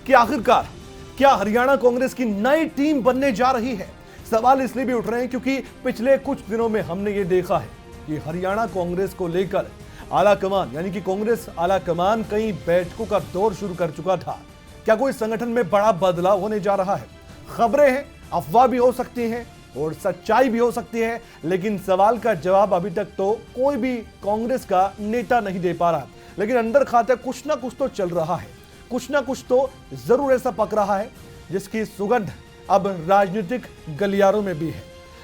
कि आखिरकार क्या हरियाणा कांग्रेस की नई टीम बनने जा रही है। सवाल इसलिए भी उठ रहे हैं क्योंकि पिछले कुछ दिनों में हमने ये देखा है कि हरियाणा कांग्रेस को लेकर आला कमान यानी कि कांग्रेस आला कमान कई बैठकों का दौर शुरू कर चुका था। क्या कोई संगठन में बड़ा बदलाव होने जा रहा है? खबरें हैं, अफवाह भी हो सकती हैं और सच्चाई भी हो सकती है, लेकिन सवाल का जवाब अभी तक तो कोई भी कांग्रेस का नेता नहीं दे पा रहा। लेकिन अंदर खाते कुछ ना कुछ तो चल रहा है, कुछ ना कुछ तो जरूर ऐसा पक रहा है जिसकी सुगंध अब राजनीतिक गलियारों में भी है।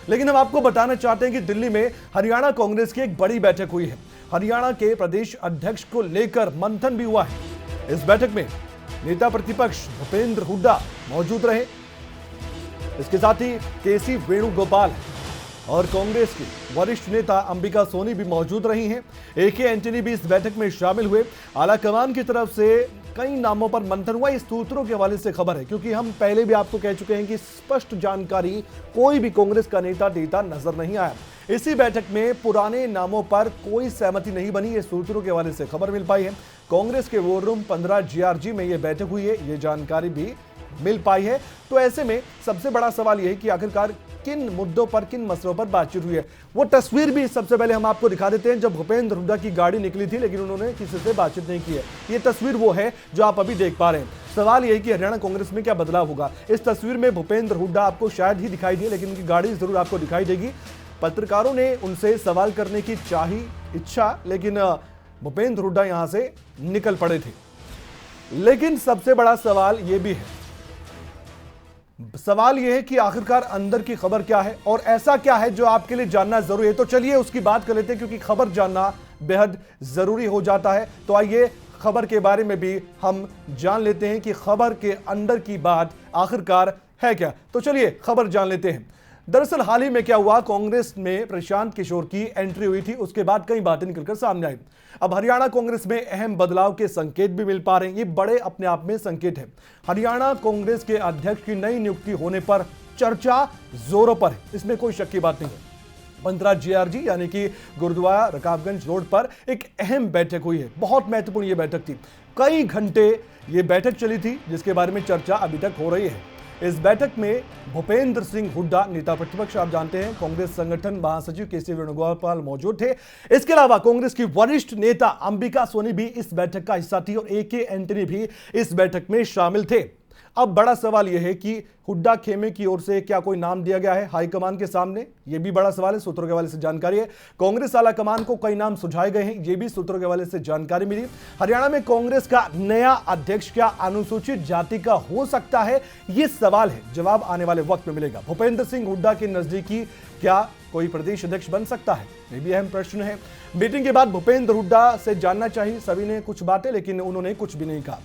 लेकिन हम आपको बताना चाहते हैं कि दिल्ली में हरियाणा कांग्रेस की एक बड़ी बैठक हुई है। हरियाणा के प्रदेश अध्यक्ष को लेकर मंथन भी हुआ है। इस बैठक में नेता प्रतिपक्ष भूपेंद्र हुड्डा मौजूद रहे। इसके साथ ही केसी वेणुगोपाल और कांग्रेस की वरिष्ठ नेता अंबिका सोनी भी मौजूद रही हैं। एके एंटनी भी इस बैठक में शामिल हुए। आला कमान की तरफ से कई नामों पर मंथन हुआ। इस सूत्रों के हवाले से खबर है, क्योंकि हम पहले भी आपको कह चुके हैं कि स्पष्ट जानकारी कोई भी कांग्रेस का नेता देता नजर नहीं आया। इसी बैठक में पुराने नामों पर कोई सहमति नहीं बनी। ये सूत्रों के हवाले से खबर मिल पाई है। कांग्रेस के वॉर रूम 15 GRG में यह बैठक हुई है, ये जानकारी भी मिल पाई है। तो ऐसे में सबसे बड़ा सवाल यह है कि आखिरकार किन मुद्दों पर, किन मसलों पर बातचीत हुई है। वो तस्वीर भी सबसे पहले हम आपको दिखा देते हैं जब भूपेंद्र हुड्डा की गाड़ी निकली थी, लेकिन उन्होंने किसी से बातचीत नहीं की है। ये तस्वीर वो है जो आप अभी देख पा रहे हैं। सवाल यह है कि हरियाणा कांग्रेस में क्या बदलाव होगा। इस तस्वीर में भूपेंद्र हुड्डा आपको शायद ही दिखाई दिए, लेकिन उनकी गाड़ी जरूर आपको दिखाई देगी। पत्रकारों ने उनसे सवाल करने की चाही इच्छा, लेकिन भूपेंद्र हुड्डा यहां से निकल पड़े थे। लेकिन सबसे बड़ा सवाल यह भी है, सवाल यह है कि आखिरकार अंदर की खबर क्या है और ऐसा क्या है जो आपके लिए जानना जरूरी है। तो चलिए उसकी बात कर लेते हैं, क्योंकि खबर जानना बेहद जरूरी हो जाता है। तो आइए खबर के बारे में भी हम जान लेते हैं कि खबर के अंदर की बात आखिरकार है क्या। तो चलिए खबर जान लेते हैं। दरअसल हाल ही में क्या हुआ, कांग्रेस में प्रशांत किशोर की एंट्री हुई थी। उसके बाद कई बातें निकलकर सामने आई। अब हरियाणा कांग्रेस में अहम बदलाव के संकेत भी मिल पा रहे हैं। ये बड़े अपने आप में संकेत है। हरियाणा कांग्रेस के अध्यक्ष की नई नियुक्ति होने पर चर्चा जोरों पर है, इसमें कोई शक की बात नहीं है। 15 GRG यानी कि गुरुद्वारा रकाबगंज रोड पर एक अहम बैठक हुई है। बहुत महत्वपूर्ण ये बैठक थी। कई घंटे ये बैठक चली थी, जिसके बारे में चर्चा अभी तक हो रही है। इस बैठक में भूपेंद्र सिंह हुड्डा, नेता प्रतिपक्ष आप जानते हैं, कांग्रेस संगठन महासचिव केसी वेणुगोपाल मौजूद थे। इसके अलावा कांग्रेस की वरिष्ठ नेता अंबिका सोनी भी इस बैठक का हिस्सा थी और एके एंटनी भी इस बैठक में शामिल थे। अब बड़ा सवाल यह है कि हुड्डा खेमे की ओर से क्या कोई नाम दिया गया है हाईकमान के सामने, यह भी बड़ा सवाल है। सूत्रों के हवाले से जानकारी है। कांग्रेस आला कमान को कई नाम सुझाए गए हैं, यह भी सूत्रों के हवाले से जानकारी मिली। हरियाणा में कांग्रेस का नया अध्यक्ष क्या अनुसूचित जाति का हो सकता है, यह सवाल है। जवाब आने वाले वक्त में मिलेगा। भूपेंद्र सिंह हुड्डा के नजदीकी क्या कोई प्रदेश अध्यक्ष बन सकता है, यह भी अहम प्रश्न है। मीटिंग के बाद भूपेंद्र हुड्डा से जानना चाहिए सभी ने कुछ बातें, लेकिन उन्होंने कुछ भी नहीं कहा।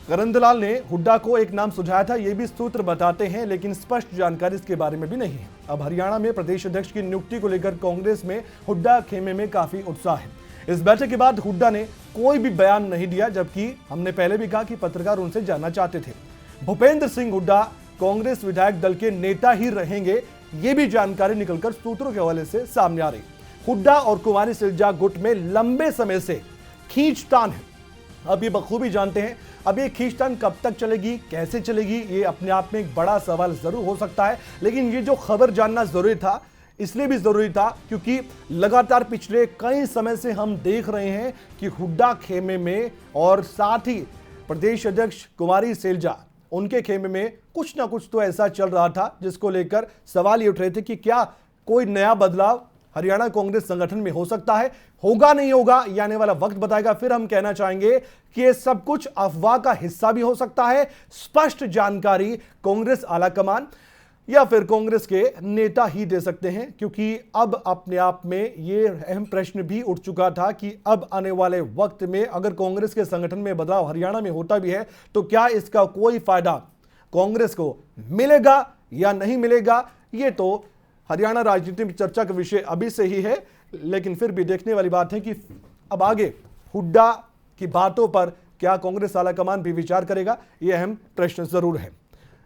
करंदलाल ने हुड्डा को एक नाम सुझाया था, यह भी सूत्र बताते हैं, लेकिन स्पष्ट जानकारी इसके बारे में भी नहीं है। अब हरियाणा में प्रदेश अध्यक्ष की नियुक्ति को लेकर कांग्रेस में हुड्डा खेमे में काफी उत्साह है। इस बैठक के बाद हुड्डा ने कोई भी बयान नहीं दिया, जबकि हमने पहले भी कहा कि पत्रकार उनसे जानना चाहते थे। भूपेंद्र सिंह हुड्डा कांग्रेस विधायक दल के नेता ही रहेंगे, यह भी जानकारी निकलकर सूत्रों के हवाले से सामने आ रही। हुड्डा और कुमारी सैलजा गुट में लंबे समय से खींचतान है। अब ये बखूबी जानते हैं, अब ये खींचतान कब तक चलेगी, कैसे चलेगी, ये अपने आप में एक बड़ा सवाल जरूर हो सकता है। लेकिन ये जो खबर जानना जरूरी था, इसलिए भी जरूरी था क्योंकि लगातार पिछले कई समय से हम देख रहे हैं कि हुड्डा खेमे में और साथ ही प्रदेश अध्यक्ष कुमारी सैलजा, उनके खेमे में कुछ ना कुछ तो ऐसा चल रहा था जिसको लेकर सवाल ये उठ रहे थे कि क्या कोई नया बदलाव हरियाणा कांग्रेस संगठन में हो सकता है। होगा नहीं होगा ये आने वाला वक्त बताएगा। फिर हम कहना चाहेंगे कि ये सब कुछ अफवाह का हिस्सा भी हो सकता है। स्पष्ट जानकारी कांग्रेस आला कमान या फिर कांग्रेस के नेता ही दे सकते हैं, क्योंकि अब अपने आप में ये अहम प्रश्न भी उठ चुका था कि अब आने वाले वक्त में अगर कांग्रेस के संगठन में बदलाव हरियाणा में होता भी है तो क्या इसका कोई फायदा कांग्रेस को मिलेगा या नहीं मिलेगा। ये तो हरियाणा राजनीति में चर्चा का विषय अभी से ही है, लेकिन फिर भी देखने वाली बात है कि अब आगे हुड्डा की बातों पर क्या कांग्रेस आला कमान भी विचार करेगा, यह अहम प्रश्न जरूर है।